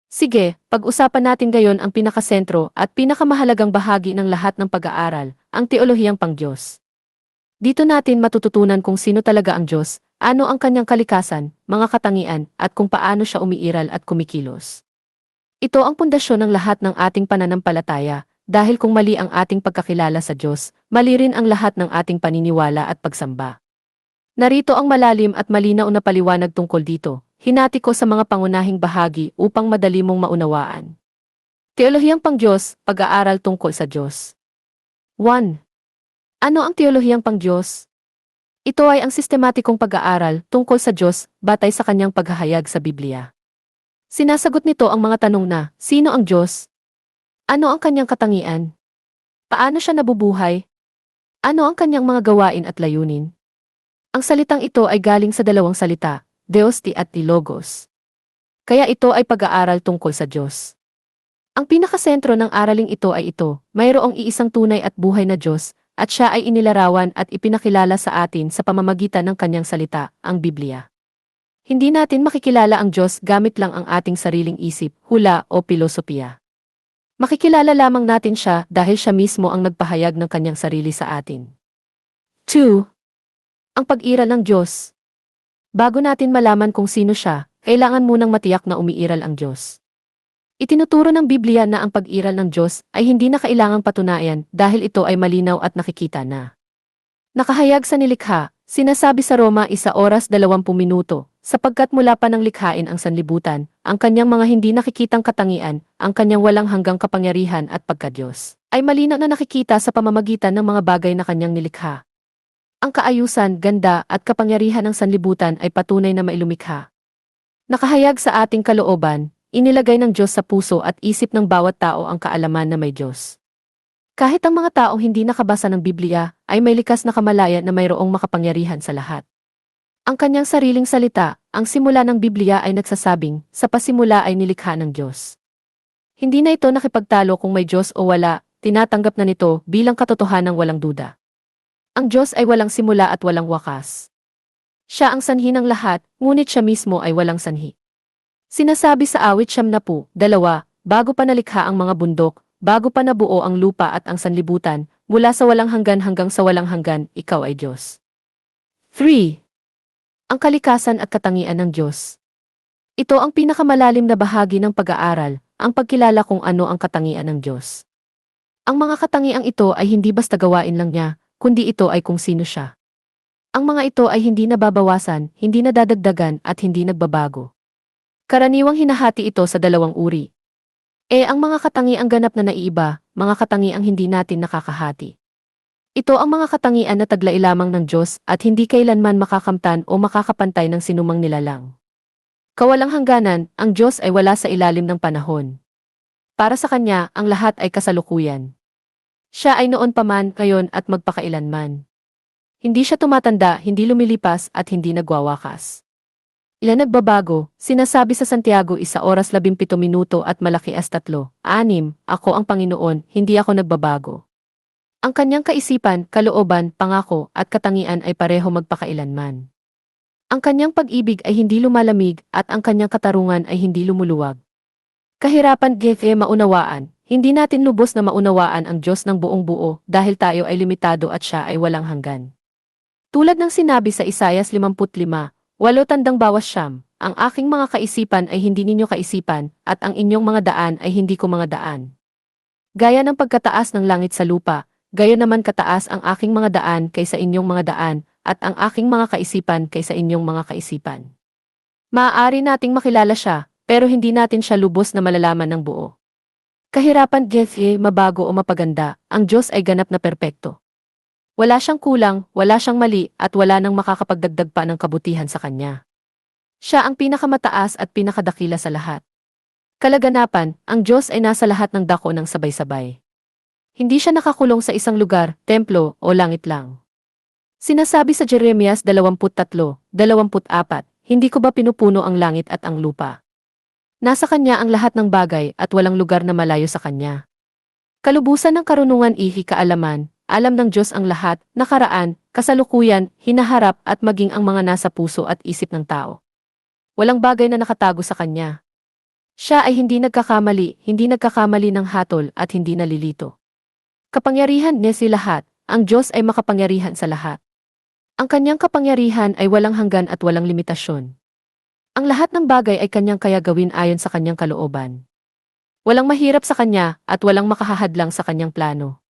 Sige, pag-usapan natin ngayon ang pinakasentro at pinakamahalagang bahagi ng lahat ng pag-aaral, ang teolohiyang pang-Diyos. Dito natin matututunan kung sino talaga ang Diyos, ano ang kanyang kalikasan, mga katangian, at kung paano siya umiiral at kumikilos. Ito ang pundasyon ng lahat ng ating pananampalataya, dahil kung mali ang ating pagkakilala sa Diyos, mali rin ang lahat ng ating paniniwala at pagsamba. Narito ang malalim at malinaw na paliwanag tungkol dito. Hinati ko sa mga pangunahing bahagi upang madali mong maunawaan. Teolohiyang pang-Diyos, pag-aaral tungkol sa Diyos. 1. Ano ang teolohiyang pang-Diyos? Ito ay ang sistematikong pag-aaral tungkol sa Diyos batay sa kanyang paghahayag sa Biblia. Sinasagot nito ang mga tanong na, sino ang Diyos? Ano ang kanyang katangian? Paano siya nabubuhay? Ano ang kanyang mga gawain at layunin? Ang salitang ito ay galing sa dalawang salita, Deus at Logos. Kaya ito ay pag-aaral tungkol sa Diyos. Ang pinakasentro ng araling ito ay ito, mayroong iisang tunay at buhay na Diyos, at siya ay inilarawan at ipinakilala sa atin sa pamamagitan ng kanyang salita, ang Biblia. Hindi natin makikilala ang Diyos gamit lang ang ating sariling isip, hula o pilosopiya. Makikilala lamang natin siya dahil siya mismo ang nagpahayag ng kanyang sarili sa atin. 2. Ang pag-iral ng Diyos. Bago natin malaman kung sino siya, kailangan munang matiyak na umiiral ang Diyos. Itinuturo ng Biblia na ang pag-iral ng Diyos ay hindi na kailangang patunayan dahil ito ay malinaw at nakikita na. Nakahayag sa nilikha, sinasabi sa Roma 1:20, sapagkat mula pa ng likhain ang sanlibutan, ang kanyang mga hindi nakikitang katangian, ang kanyang walang hanggang kapangyarihan at pagka-Diyos, ay malinaw na nakikita sa pamamagitan ng mga bagay na kanyang nilikha. Ang kaayusan, ganda at kapangyarihan ng sanlibutan ay patunay na mailumikha. Nakahayag sa ating kalooban, inilagay ng Diyos sa puso at isip ng bawat tao ang kaalaman na may Diyos. Kahit ang mga taong hindi nakabasa ng Biblia, ay may likas na kamalaya na mayroong makapangyarihan sa lahat. Ang kanyang sariling salita, ang simula ng Biblia ay nagsasabing, sa pasimula ay nilikha ng Diyos. Hindi na ito nakipagtalo kung may Diyos o wala, tinatanggap na nito bilang katotohanang walang duda. Ang Diyos ay walang simula at walang wakas. Siya ang sanhi ng lahat, ngunit siya mismo ay walang sanhi. Sinasabi sa awit 72, bago pa nalikha ang mga bundok, bago pa nabuo ang lupa at ang sanlibutan, mula sa walang hanggan hanggang sa walang hanggan, ikaw ay Diyos. 3. Ang kalikasan at katangian ng Diyos. Ito ang pinakamalalim na bahagi ng pag-aaral, ang pagkilala kung ano ang katangian ng Diyos. Ang mga katangiang ito ay hindi basta gawain lang niya, kundi ito ay kung sino siya. Ang mga ito ay hindi nababawasan, hindi nadadagdagan at hindi nagbabago. Karaniwang hinahati ito sa dalawang uri. Ang mga katangiang ganap na naiiba, mga katangiang hindi natin nakakahati. Ito ang mga katangian na taglay lamang ng Diyos at hindi kailanman makakamtan o makakapantay ng sinumang nilalang. Kawalang hangganan, ang Diyos ay wala sa ilalim ng panahon. Para sa Kanya, ang lahat ay kasalukuyan. Siya ay noon pa man, ngayon at magpakailanman. Hindi siya tumatanda, hindi lumilipas at hindi nagwawakas. Ilan nagbabago, sinasabi sa Santiago 1:17 at Malaki 3:6, ako ang Panginoon, hindi ako nagbabago. Ang kanyang kaisipan, kalooban, pangako at katangian ay pareho magpakailanman. Ang kanyang pag-ibig ay hindi lumalamig at ang kanyang katarungan ay hindi lumuluwag. Kahirapan maunawaan, hindi natin lubos na maunawaan ang Diyos ng buong buo dahil tayo ay limitado at siya ay walang hanggan. Tulad ng sinabi sa Isaias 55, 8:9, ang aking mga kaisipan ay hindi ninyo kaisipan at ang inyong mga daan ay hindi ko mga daan. Gaya ng pagkataas ng langit sa lupa, gayon naman kataas ang aking mga daan kaysa inyong mga daan at ang aking mga kaisipan kaysa inyong mga kaisipan. Maaari nating makilala siya, pero hindi natin siya lubos na malalaman ng buo. Kahirapan mabago o mapaganda, ang Diyos ay ganap na perpekto. Wala siyang kulang, wala siyang mali, at wala nang makakapagdagdag pa ng kabutihan sa Kanya. Siya ang pinakamataas at pinakadakila sa lahat. Kalaganapan, ang Diyos ay nasa lahat ng dako ng sabay-sabay. Hindi siya nakakulong sa isang lugar, templo, o langit lang. Sinasabi sa Jeremias 23:24, hindi ko ba pinupuno ang langit at ang lupa? Nasa Kanya ang lahat ng bagay at walang lugar na malayo sa Kanya. Kalubusan ng karunungan kaalaman, alam ng Diyos ang lahat, nakaraan, kasalukuyan, hinaharap at maging ang mga nasa puso at isip ng tao. Walang bagay na nakatago sa Kanya. Siya ay hindi nagkakamali ng hatol at hindi nalilito. Kapangyarihan niya si lahat, ang Diyos ay makapangyarihan sa lahat. Ang kanyang kapangyarihan ay walang hanggan at walang limitasyon. Ang lahat ng bagay ay kanyang kaya gawin ayon sa kanyang kalooban. Walang mahirap sa kanya at walang makahahadlang sa kanyang plano.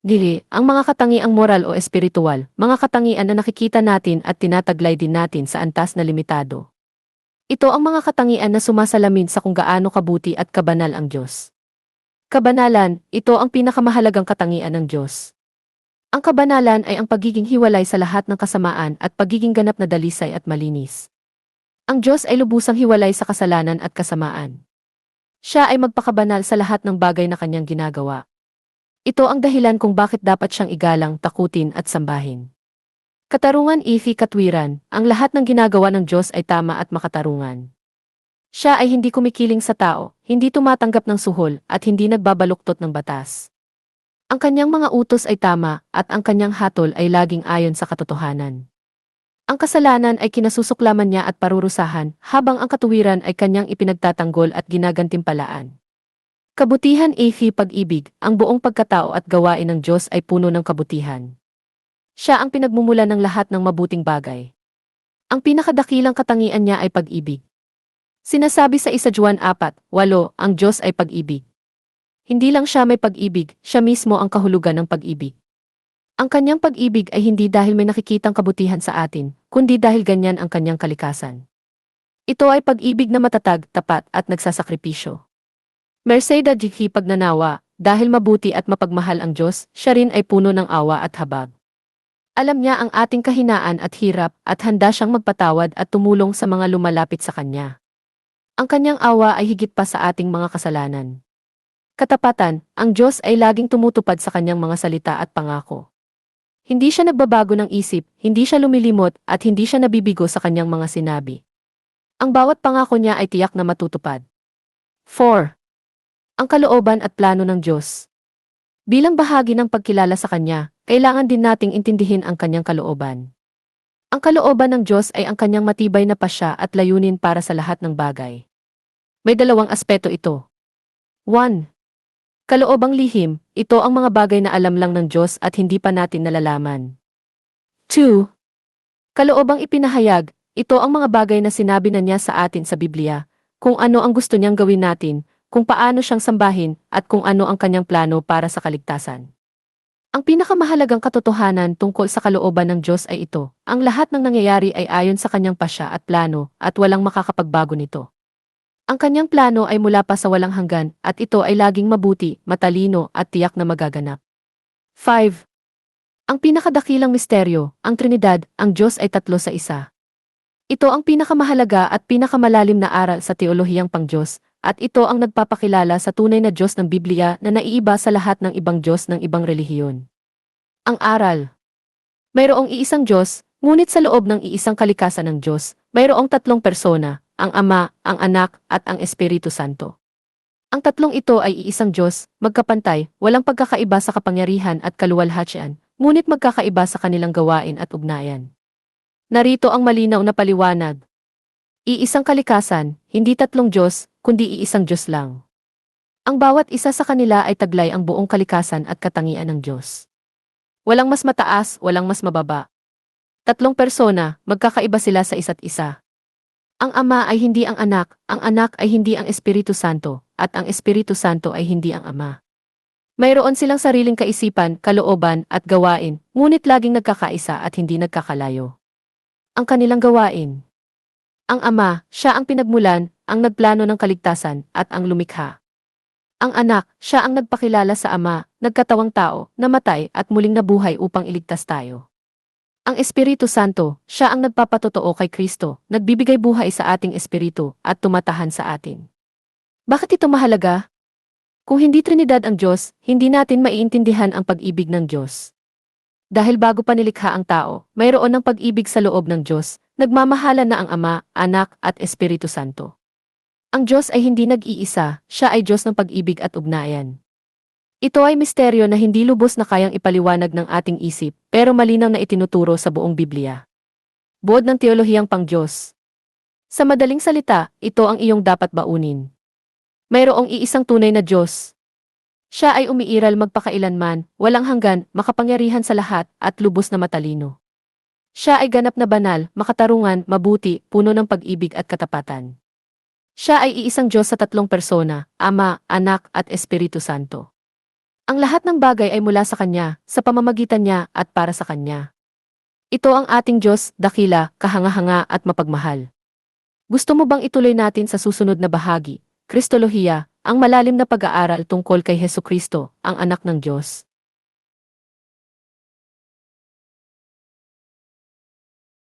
Dili, ang mga katangiang moral o espiritual, mga katangian na nakikita natin at tinataglay din natin sa antas na limitado. Ito ang mga katangian na sumasalamin sa kung gaano kabuti at kabanal ang Diyos. Kabanalan, ito ang pinakamahalagang katangian ng Diyos. Ang kabanalan ay ang pagiging hiwalay sa lahat ng kasamaan at pagiging ganap na dalisay at malinis. Ang Diyos ay lubusang hiwalay sa kasalanan at kasamaan. Siya ay magpakabanal sa lahat ng bagay na kanyang ginagawa. Ito ang dahilan kung bakit dapat siyang igalang, takutin at sambahin. Katarungan, katwiran, ang lahat ng ginagawa ng Diyos ay tama at makatarungan. Siya ay hindi kumikiling sa tao, hindi tumatanggap ng suhol, at hindi nagbabaluktot ng batas. Ang kanyang mga utos ay tama, at ang kanyang hatol ay laging ayon sa katotohanan. Ang kasalanan ay kinasusuklaman niya at parurusahan, habang ang katuwiran ay kanyang ipinagtatanggol at ginagantimpalaan. Kabutihan, pag-ibig, ang buong pagkatao at gawain ng Diyos ay puno ng kabutihan. Siya ang pinagmumulan ng lahat ng mabuting bagay. Ang pinakadakilang katangian niya ay pag-ibig. Sinasabi sa 1 Juan 4:8, ang Diyos ay pag-ibig. Hindi lang siya may pag-ibig, siya mismo ang kahulugan ng pag-ibig. Ang kanyang pag-ibig ay hindi dahil may nakikitang kabutihan sa atin, kundi dahil ganyan ang kanyang kalikasan. Ito ay pag-ibig na matatag, tapat at nagsasakripisyo. Merceda Jiki pagnanawa, dahil mabuti at mapagmahal ang Diyos, siya rin ay puno ng awa at habag. Alam niya ang ating kahinaan at hirap at handa siyang magpatawad at tumulong sa mga lumalapit sa Kanya. Ang Kanyang awa ay higit pa sa ating mga kasalanan. Katapatan, ang Diyos ay laging tumutupad sa Kanyang mga salita at pangako. Hindi siya nagbabago ng isip, hindi siya lumilimot at hindi siya nabibigo sa Kanyang mga sinabi. Ang bawat pangako niya ay tiyak na matutupad. 4. Ang kalooban at plano ng Diyos. Bilang bahagi ng pagkilala sa Kanya, kailangan din nating intindihin ang Kanyang kalooban. Ang kalooban ng Diyos ay ang Kanyang matibay na pasya at layunin para sa lahat ng bagay. May dalawang aspeto ito. 1. Kaloobang lihim, ito ang mga bagay na alam lang ng Diyos at hindi pa natin nalalaman. 2. Kaloobang ipinahayag, ito ang mga bagay na sinabi na niya sa atin sa Biblia, kung ano ang gusto niyang gawin natin, kung paano siyang sambahin, at kung ano ang kanyang plano para sa kaligtasan. Ang pinakamahalagang katotohanan tungkol sa kalooban ng Diyos ay ito, ang lahat ng nangyayari ay ayon sa kanyang pasya at plano, at walang makakapagbago nito. Ang kanyang plano ay mula pa sa walang hanggan, at ito ay laging mabuti, matalino, at tiyak na magaganap. 5. Ang pinakadakilang misteryo, ang Trinidad, ang Diyos ay tatlo sa isa. Ito ang pinakamahalaga at pinakamalalim na aral sa teolohiyang pang-Diyos, at ito ang nagpapakilala sa tunay na Diyos ng Biblia na naiiba sa lahat ng ibang Diyos ng ibang relihiyon. Ang aral. Mayroong iisang Diyos, ngunit sa loob ng iisang kalikasan ng Diyos, mayroong tatlong persona, ang Ama, ang Anak, at ang Espiritu Santo. Ang tatlong ito ay iisang Diyos, magkapantay, walang pagkakaiba sa kapangyarihan at kaluwalhatian, ngunit magkakaiba sa kanilang gawain at ugnayan. Narito ang malinaw na paliwanag. Iisang kalikasan, hindi tatlong Diyos, kundi iisang Diyos lang. Ang bawat isa sa kanila ay taglay ang buong kalikasan at katangian ng Diyos. Walang mas mataas, walang mas mababa. Tatlong persona, magkakaiba sila sa isa't isa. Ang Ama ay hindi ang Anak ay hindi ang Espiritu Santo, at ang Espiritu Santo ay hindi ang Ama. Mayroon silang sariling kaisipan, kalooban, at gawain, ngunit laging nagkakaisa at hindi nagkakalayo. Ang kanilang gawain. Ang Ama, siya ang pinagmulan, ang nagplano ng kaligtasan, at ang lumikha. Ang Anak, siya ang nagpakilala sa Ama, nagkatawang tao, namatay at muling nabuhay upang iligtas tayo. Ang Espiritu Santo, siya ang nagpapatotoo kay Kristo, nagbibigay buhay sa ating espiritu, at tumatahan sa atin. Bakit ito mahalaga? Kung hindi Trinidad ang Diyos, hindi natin maiintindihan ang pag-ibig ng Diyos. Dahil bago pa nilikha ang tao, mayroon ng pag-ibig sa loob ng Diyos, nagmamahalan na ang Ama, Anak, at Espiritu Santo. Ang Diyos ay hindi nag-iisa, siya ay Diyos ng pag-ibig at ugnayan. Ito ay misteryo na hindi lubos na kayang ipaliwanag ng ating isip, pero malinaw na itinuturo sa buong Biblia. Buod ng teolohiyang pang-Diyos. Sa madaling salita, ito ang iyong dapat baunin. Mayroong iisang tunay na Diyos. Siya ay umiiral magpakailanman, walang hanggan, makapangyarihan sa lahat, at lubos na matalino. Siya ay ganap na banal, makatarungan, mabuti, puno ng pag-ibig at katapatan. Siya ay iisang Diyos sa tatlong persona, Ama, Anak, at Espiritu Santo. Ang lahat ng bagay ay mula sa Kanya, sa pamamagitan niya, at para sa Kanya. Ito ang ating Diyos, dakila, kahanga-hanga, at mapagmahal. Gusto mo bang ituloy natin sa susunod na bahagi, Kristolohiya, ang malalim na pag-aaral tungkol kay Hesukristo, ang anak ng Diyos?